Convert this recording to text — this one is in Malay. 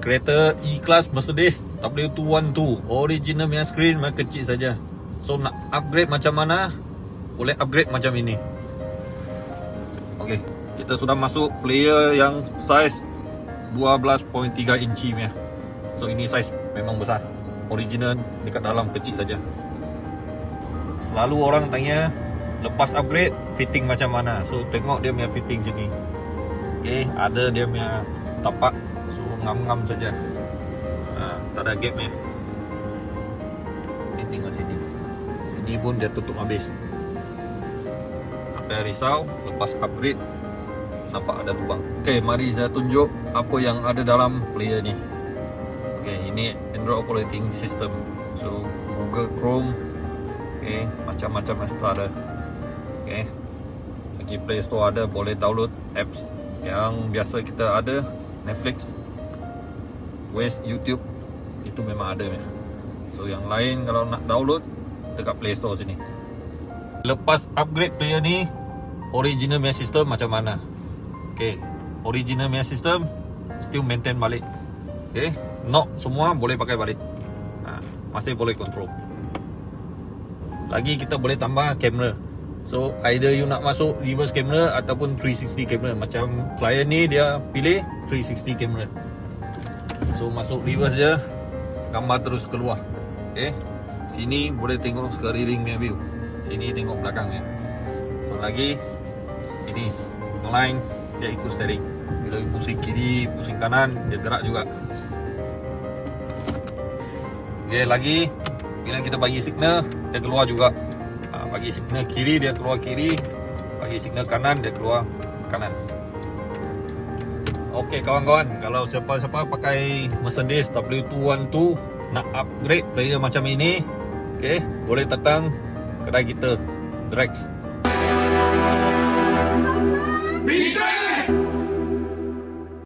kereta E-Class Mercedes W212 original punya screen memang kecil saja. So nak upgrade macam mana? Boleh upgrade macam ini. Okey, kita sudah masuk player yang size 12.3 inci punya. So ini size memang besar. Original dekat dalam kecil saja. Selalu orang tanya lepas upgrade fitting macam mana. So tengok dia punya fitting sini. Okey, ada dia punya tapak, so ngam-ngam saja. Tak ada gap ni. Ni tinggal sini. Sini pun dia tutup habis. Tak payah risau, lepas upgrade nampak ada lubang. Okey, mari saya tunjuk apa yang ada dalam player ni. Okey, ini Android operating system. So Google Chrome, okey, macam-macam ada. Okey. Lagi Play Store ada, boleh download apps yang biasa kita ada, Netflix, Waze, YouTube, itu memang ada ya. So yang lain kalau nak download dekat Play Store sini. Lepas upgrade player ni, original punya sistem macam mana? Okay, original punya sistem still maintain balik. Okay, knob semua boleh pakai balik. Masih boleh control. Lagi kita boleh tambah kamera. So either you nak masuk reverse camera ataupun 360 camera. Macam klien ni dia pilih 360 camera. So masuk reverse je, gambar terus keluar. Okay, sini boleh tengok sekeliling punya view. Sini tengok belakangnya. So lagi ini line, dia ikut steering. Bila pusing kiri, pusing kanan, dia gerak juga. Okay, lagi bila kita bagi signal, dia keluar juga. Bagi signal kiri, dia keluar kiri. Bagi signal kanan, dia keluar kanan. Okey kawan-kawan, kalau siapa-siapa pakai Mercedes W212 nak upgrade player macam ini, okey, boleh datang kedai kita, Drex.